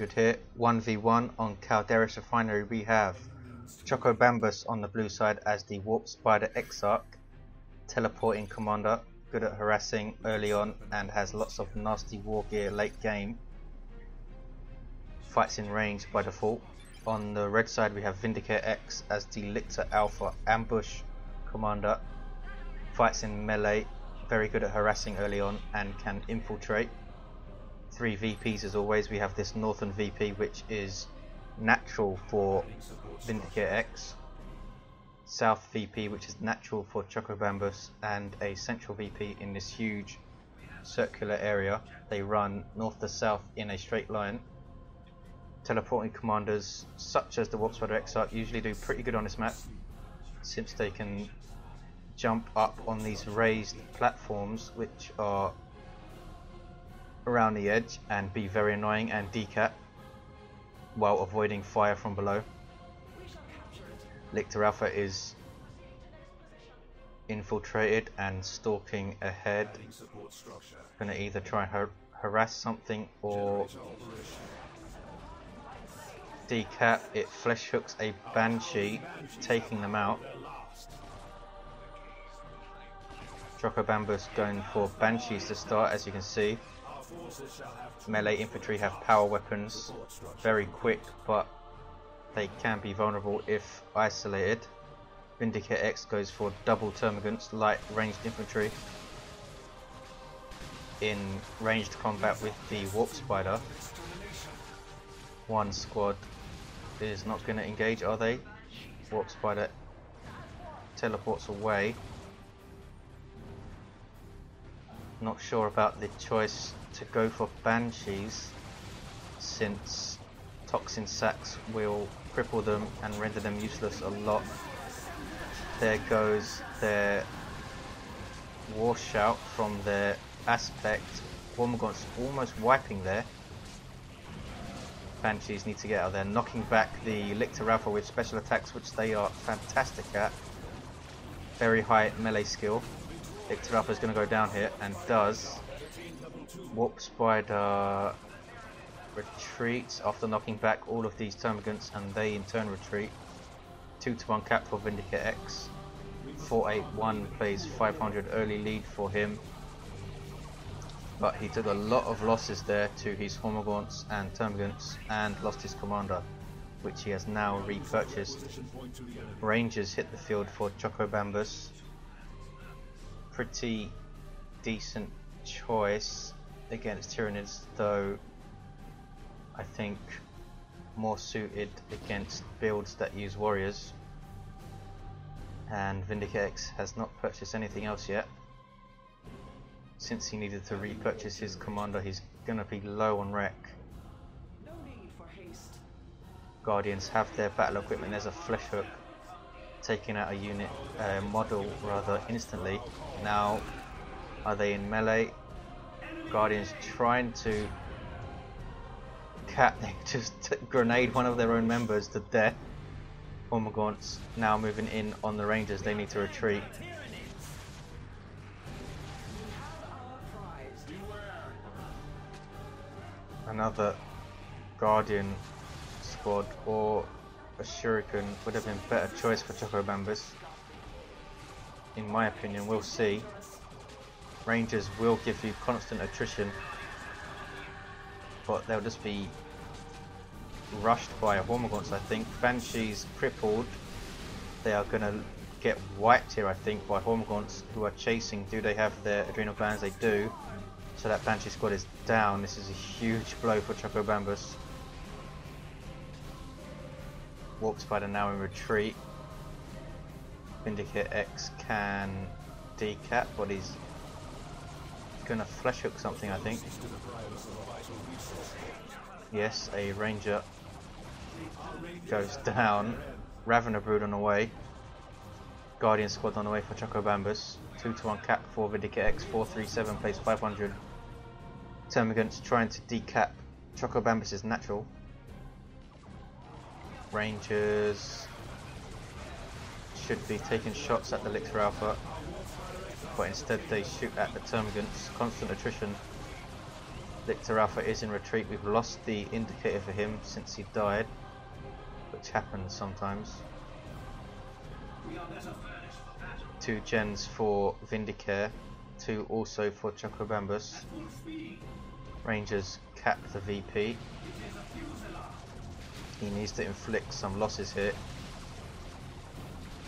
500 here. 1v1 on Calderis Refinery. We have Chocobambus on the blue side as the Warp Spider Exarch, teleporting commander, good at harassing early on and has lots of nasty war gear late game. Fights in range by default. On the red side we have VindicareX as the Lictor Alpha ambush commander. Fights in melee, very good at harassing early on and can infiltrate. 3 VPs as always. We have this northern VP which is natural for VindicareX, south VP which is natural for Chocobambus, and a central VP in this huge circular area. They run north to south in a straight line. Teleporting commanders such as the Warp Spider Exarch usually do pretty good on this map, since they can jump up on these raised platforms which are around the edge and be very annoying and decap while avoiding fire from below. Lictor Alpha is infiltrated and stalking ahead, gonna either try and harass something or decap. It flesh hooks a Banshee, taking them out. Chocobambus going for Banshees to start, as you can see. Melee infantry have power weapons, very quick, but they can be vulnerable if isolated. VindicareX goes for double termagants, light ranged infantry in ranged combat with the Warp Spider. One squad is not going to engage, are they? Warp Spider teleports away. Not sure about the choice to go for Banshees, since toxin sacks will cripple them and render them useless a lot. There goes their war shout from their aspect. Wormagaunt's almost wiping there. Banshees need to get out there, knocking back the Lictor Alpha with special attacks, which they are fantastic at. Very high melee skill. Lictor Alpha is going to go down here, and does. Warp Spider retreats after knocking back all of these termagants, and they in turn retreat. 2-1 cap for VindicareX. 481 plays 500 early lead for him, but he took a lot of losses there to his Hormogaunts and termagants and lost his commander, which he has now repurchased. Rangers hit the field for Chocobambus. Pretty decent choice against Tyranids, though I think more suited against builds that use warriors. And VindicareX has not purchased anything else yet. Since he needed to repurchase his commander, he's gonna be low on rec. Guardians have their battle equipment. There's a flesh hook, taking out a unit, model rather, instantly. Now, are they in melee? Guardians trying to cap, they just grenade one of their own members to death. Hormogaunts now moving in on the Rangers, they need to retreat. Another Guardian squad or a Shuriken would have been better choice for Chocobambus, in my opinion. We'll see. Rangers will give you constant attrition, but they'll just be rushed by Hormogaunts, I think. Banshees crippled. They are going to get wiped here, I think, by Hormogaunts who are chasing. Do they have their adrenal glands? They do. So that Banshee squad is down. This is a huge blow for Chocobambus. Warp Spider now in retreat. VindicareX can decap, but he's gonna flesh hook something, I think. Yes, a Ranger goes down. Ravener Brood on the way. Guardian squad on the way for Chocobambus. 2-1 cap for VindicareX. 437 plays 500. Termagants trying to decap Chocobambus is natural. Rangers should be taking shots at the Lictor Alpha, but instead they shoot at the Termagants. Constant attrition. Lictor Alpha is in retreat. We've lost the indicator for him since he died, which happens sometimes. 2 gens for Vindicare, 2 also for Chocobambus. Rangers cap the VP. He needs to inflict some losses here.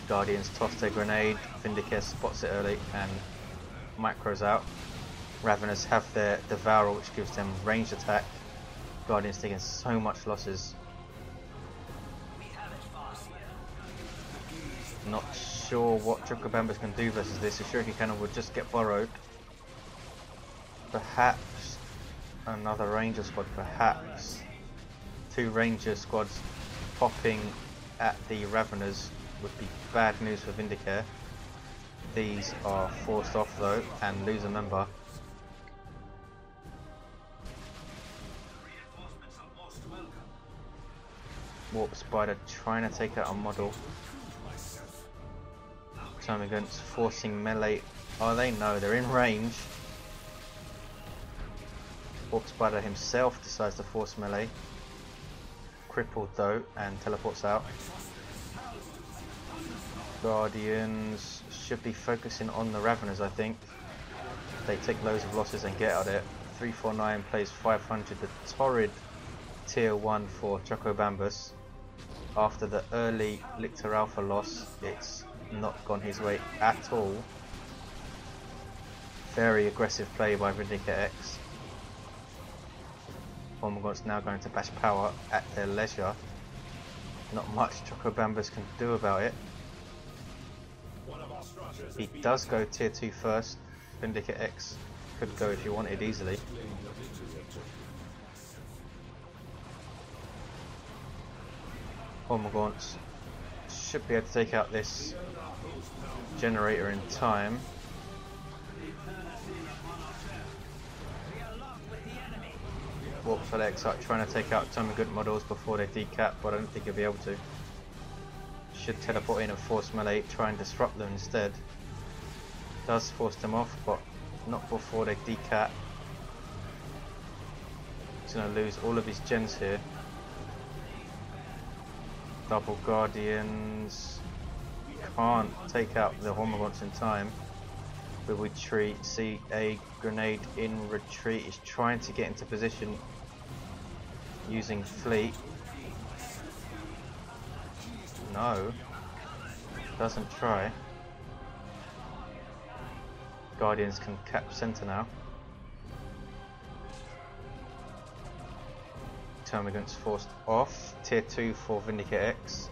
Guardians toss their grenade, Vindicare spots it early and macros out. Ravenous have their Devourer, which gives them ranged attack. Guardians taking so much losses. Not sure what Chocobambus can do versus this. A Shuriken Cannon would just get borrowed. Perhaps another Ranger squad, perhaps 2 Ranger squads popping at the Raveners would be bad news for Vindicare. These are forced off though and lose a member. Warp Spider trying to take out a model. Termagants forcing melee. Oh, they know they're in range. Warp Spider himself decides to force melee. Crippled though and teleports out. Guardians should be focusing on the Raveners, I think. They take loads of losses and get out of it. 349 plays 500, the torrid tier 1 for Chocobambus. After the early Lictor Alpha loss, it's not gone his way at all. Very aggressive play by VindicareX. Hormagaunts now going to bash power at their leisure. Not much Chocobambus can do about it. He does go tier 2 first. VindicareX could go if he wanted easily. Hormagaunts should be able to take out this generator in time. Warp Spider Exarch trying to take out Termagant models before they decap, but I don't think he'll be able to. Should teleport in and force melee, try and disrupt them instead. Does force them off, but not before they decap. He's going to lose all of his gens here. Double Guardians. Can't take out the Hormagaunts in time. The retreat, see a grenade in retreat, is trying to get into position using fleet. No, doesn't try. Guardians can cap center now. Termagants forced off. Tier 2 for VindicareX.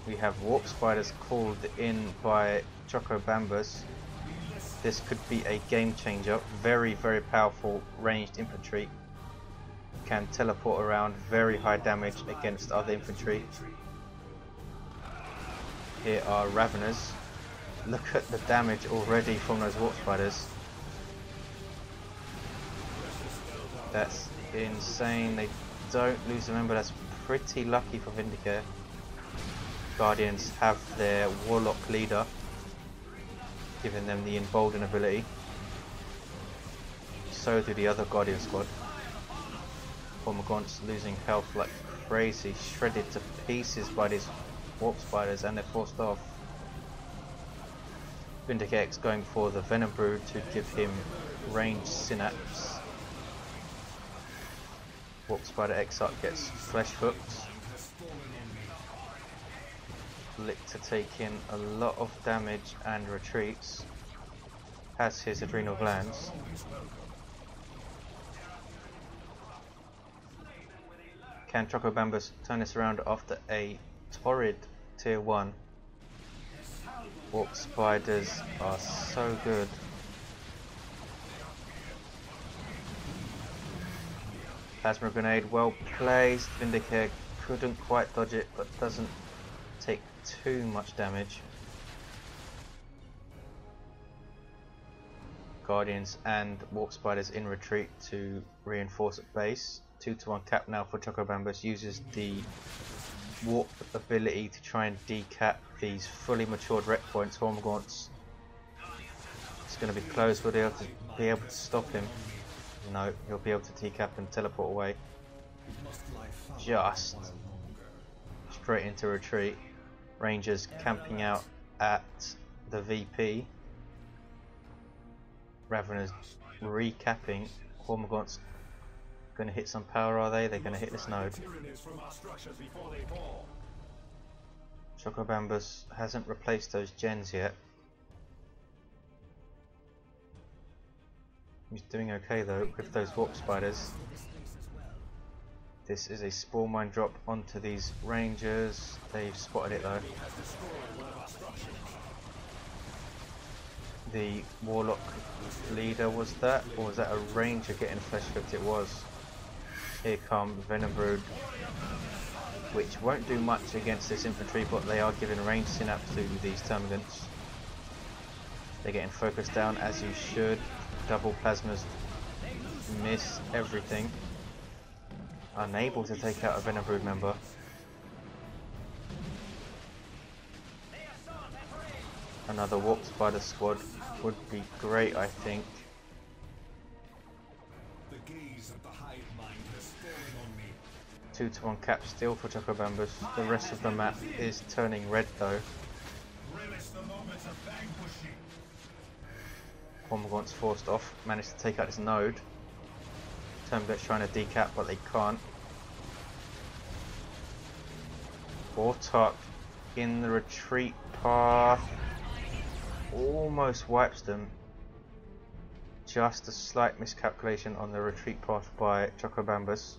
We have Warp Spiders called in by Chocobambus. This could be a game changer. Very, very powerful ranged infantry. Can teleport around, very high damage against other infantry. Here are Raveners. Look at the damage already from those Warp Spiders. That's insane. They don't lose a member. That's pretty lucky for Vindicare. Guardians have their Warlock leader, giving them the embolden ability. So do the other Guardian squad. Hormagaunts losing health like crazy, shredded to pieces by these Warp Spiders, and they're forced off. VindicareX going for the Venom Brood to give him ranged synapse. Warp Spider Exarch gets flesh hooked. Lictor taking a lot of damage and retreats. Has his adrenal glands. Can Chocobambus turn this around after a torrid tier 1? Warp Spiders are so good. Plasma Grenade well placed. Vindicare couldn't quite dodge it, but doesn't take too much damage. Guardians and Warp Spiders in retreat to reinforce at base. 2-to-1 cap now for Chocobambus. Uses the Warp ability to try and decap these fully matured wreck points. Hormagaunts It's going to be close. Will they be able to stop him? No, he'll be able to decap and teleport away. Just straight into retreat. Rangers camping out at the VP. Ravenous recapping. Hormagaunts going to hit some power, are they? They're going to hit this node. Chocobambus hasn't replaced those gens yet. He's doing okay though with those Warp Spiders. This is a Spore Mine drop onto these Rangers. They've spotted it though. The Warlock leader was that? Or was that a Ranger getting flesh whipped? It was. Here come Venom Brood, which won't do much against this infantry, but they are giving range synapse to these Termagants. They're getting focused down as you should. Double plasmas miss everything. Unable to take out a Venom Brood member. Another Warp Spider squad would be great, I think. The gaze of the hive mind has fallen on me. 2-to-1 cap still for Chocobambus. The rest of the map is turning red though. Hormagaunts forced off, managed to take out this node. Termagant's trying to decap, but they can't. Warthog in the retreat path. Almost wipes them. Just a slight miscalculation on the retreat path by Chocobambus.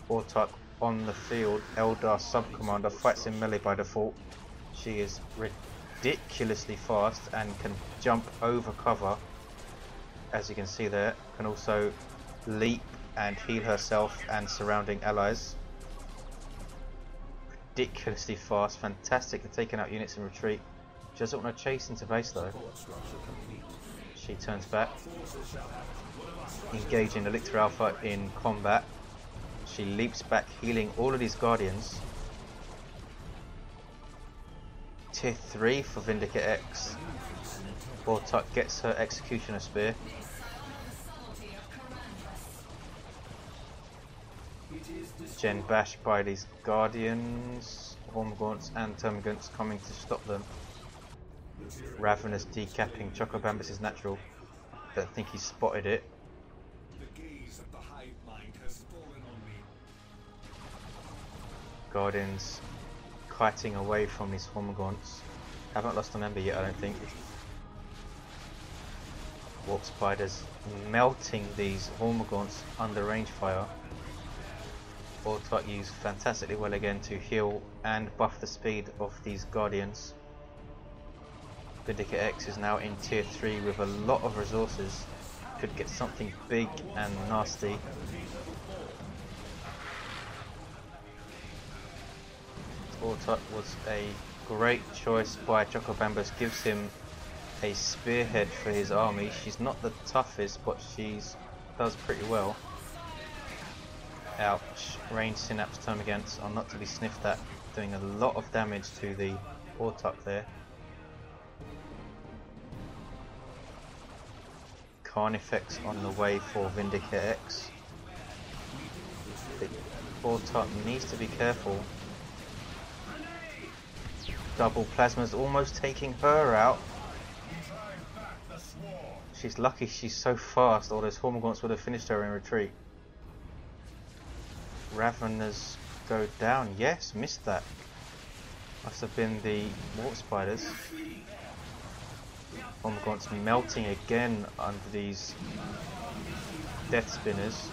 Warthog on the field. Eldar sub-commander fights in melee by default. She is ridiculously fast and can jump over cover, as you can see there. Can also leap and heal herself and surrounding allies. Ridiculously fast, fantastic at taking out units in retreat. She doesn't want to chase into base though. She turns back, engaging the Lictor Alpha in combat. She leaps back, healing all of these Guardians. Tier 3 for VindicareX. Warthog gets her Executioner Spear. Gen bashed by these Guardians. Hormagaunts and Termagants coming to stop them. Ravenous decapping Chocobambus is natural. Don't think he spotted it. Guardians kiting away from these Hormagaunts. Haven't lost a member yet, I don't think. Warp Spiders melting these Hormagaunts under range fire. Warthog used fantastically well again to heal and buff the speed of these Guardians. VindicareX is now in tier 3 with a lot of resources. Could get something big and nasty. Warthog was a great choice by Chocobambus. Gives him a spearhead for his army. She's not the toughest, but she's does pretty well. Ouch. Range synapse Termagants are not to be sniffed at, doing a lot of damage to the Warthog there. Carnifex on the way for VindicareX. The Warthog needs to be careful. Double plasmas almost taking her out. She's lucky she's so fast, or those Hormagaunts would have finished her in retreat. Ravenous go down. Yes, missed that. Must have been the Warp Spiders. Hormagaunts melting again under these Death Spinners.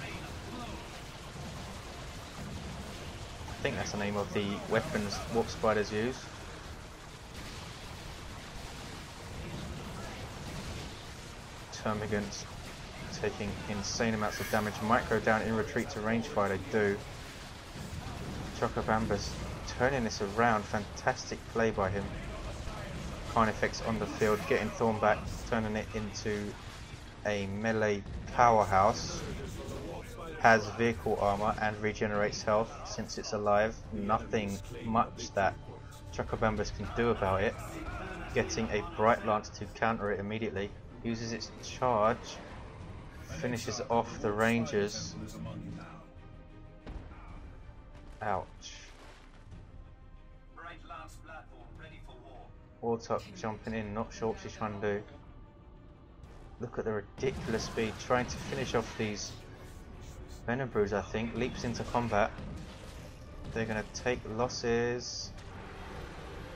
I think that's the name of the weapons Warp Spiders use. Termagants taking insane amounts of damage. Might go down in retreat to range fire, they do. Chocobambus turning this around, fantastic play by him. Carnifex on the field, getting Thorn back, turning it into a melee powerhouse. Has vehicle armor and regenerates health since it's alive. Nothing much that Chocobambus can do about it. Getting a Bright Lance to counter it immediately. uses its charge, finishes off the Rangers. Ouch. Warthog jumping in, not sure what she's trying to do. Look at the ridiculous speed, trying to finish off these Venom Broods, I think. Leaps into combat. They're going to take losses.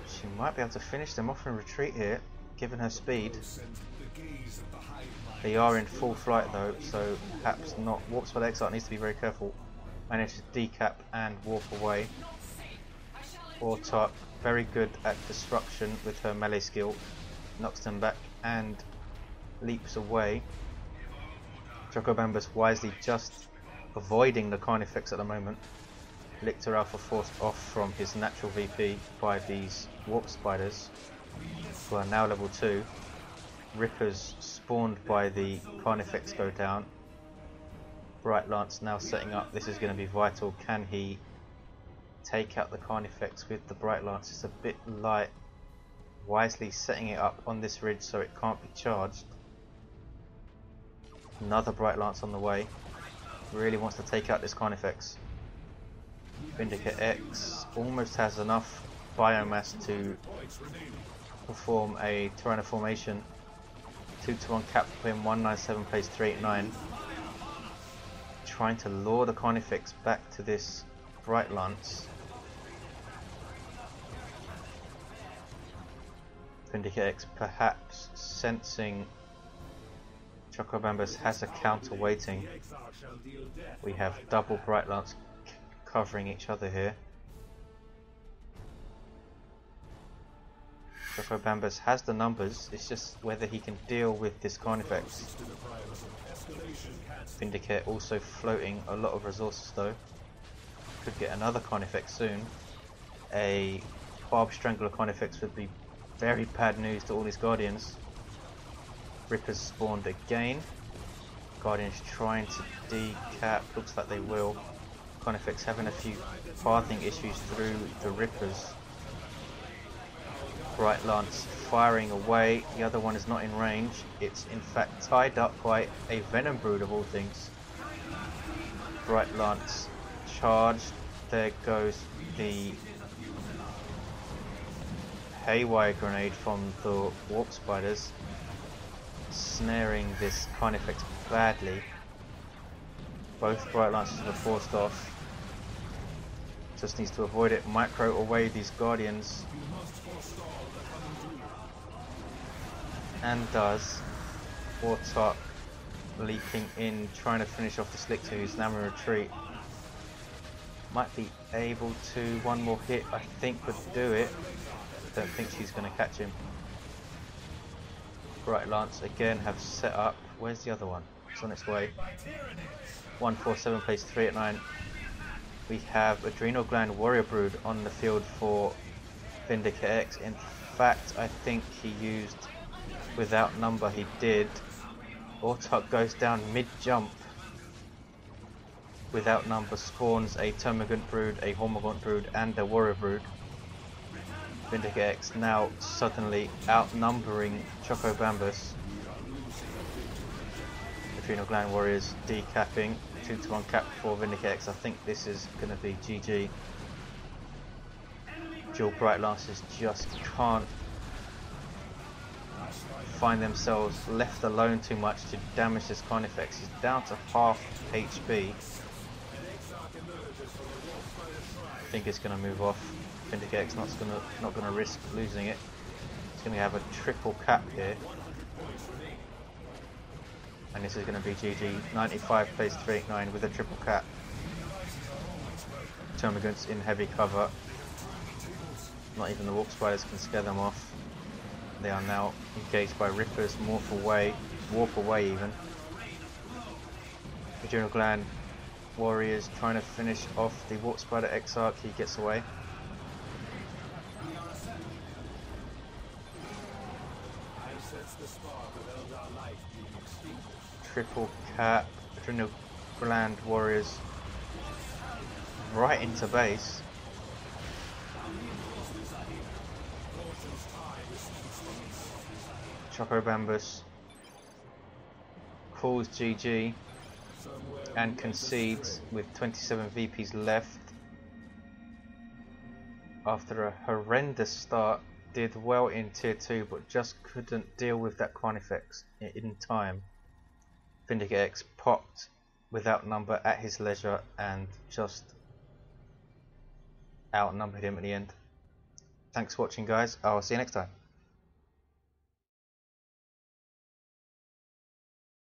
She might be able to finish them off and retreat here, given her speed. They are in full flight though, so perhaps not. Warp Spider Exarch needs to be very careful. Manages to decap and warp away. Warthog, very good at destruction with her melee skill. Knocks them back and leaps away. Chocobambus wisely just avoiding the Carnifex at the moment. Lictor Alpha forced off from his natural VP by these Warp Spiders, who are now level 2. Rippers spawned by the Carnifex go down. Bright Lance now setting up. This is going to be vital. Can he take out the Carnifex with the Bright Lance? It's a bit light. Wisely setting it up on this ridge so it can't be charged. Another Bright Lance on the way. Really wants to take out this Carnifex. VindicareX almost has enough biomass to perform a Tyranid formation. 2-to-1 cap for him, 197 plays 389. Trying to lure the Carnifex back to this Bright Lance. VindicareX perhaps sensing Chocobambus has a counter waiting. We have double Bright Lance covering each other here. Chocobambus has the numbers, it's just whether he can deal with this Carnifex. Vindicare also floating a lot of resources though. Could get another Carnifex soon. A Barb Strangler Carnifex would be very bad news to all these Guardians. Rippers spawned again. Guardians trying to decap, looks like they will. Carnifex having a few pathing issues through the Rippers. Bright Lance firing away, the other one is not in range. It's in fact tied up by a Venom Brood of all things. Bright Lance charged, there goes the Haywire Grenade from the Warp Spiders, snaring this Carnifex badly. Both Bright Lances were forced off. Just needs to avoid it, micro away these Guardians. And does. Warthog leaping in, trying to finish off the Lictor, who's now in retreat. Might be able to, one more hit I think would do it. Don't think she's going to catch him. Bright Lance again have set up. Where's the other one? It's on its way. 147 plays 389. We have Adrenal Gland Warrior Brood on the field for VindicareX. In fact, I think he used without number, he did. Warthog goes down mid-jump. Without number spawns a Termagant Brood, a Hormagaunt Brood and a Warrior Brood. VindicareX now suddenly outnumbering Chocobambus. Adrenal Gland Warriors decapping. 2-to-1 cap for VindicareX. I think this is going to be GG. Dual Bright Lances just can't find themselves left alone too much to damage this Carnifex. He's down to half HP. I think it's going to move off. VindicareX not going to risk losing it. It's going to have a triple cap here. And this is going to be GG. 95 plays 389 with a triple cap. Termagants in heavy cover. Not even the Warp Spiders can scare them off. They are now engaged by Rippers, morph away, warp away even. Adrenal Gland Warriors trying to finish off the Warp Spider Exarch. He gets away. Triple cap, Adrenal Gland Warriors right into base. Chocobambus calls GG and concedes with 27 VPs left after a horrendous start. Did well in tier 2 but just couldn't deal with that Carnifex in time. VindicareX popped without number at his leisure and just outnumbered him at the end. Thanks for watching, guys. I'll see you next time.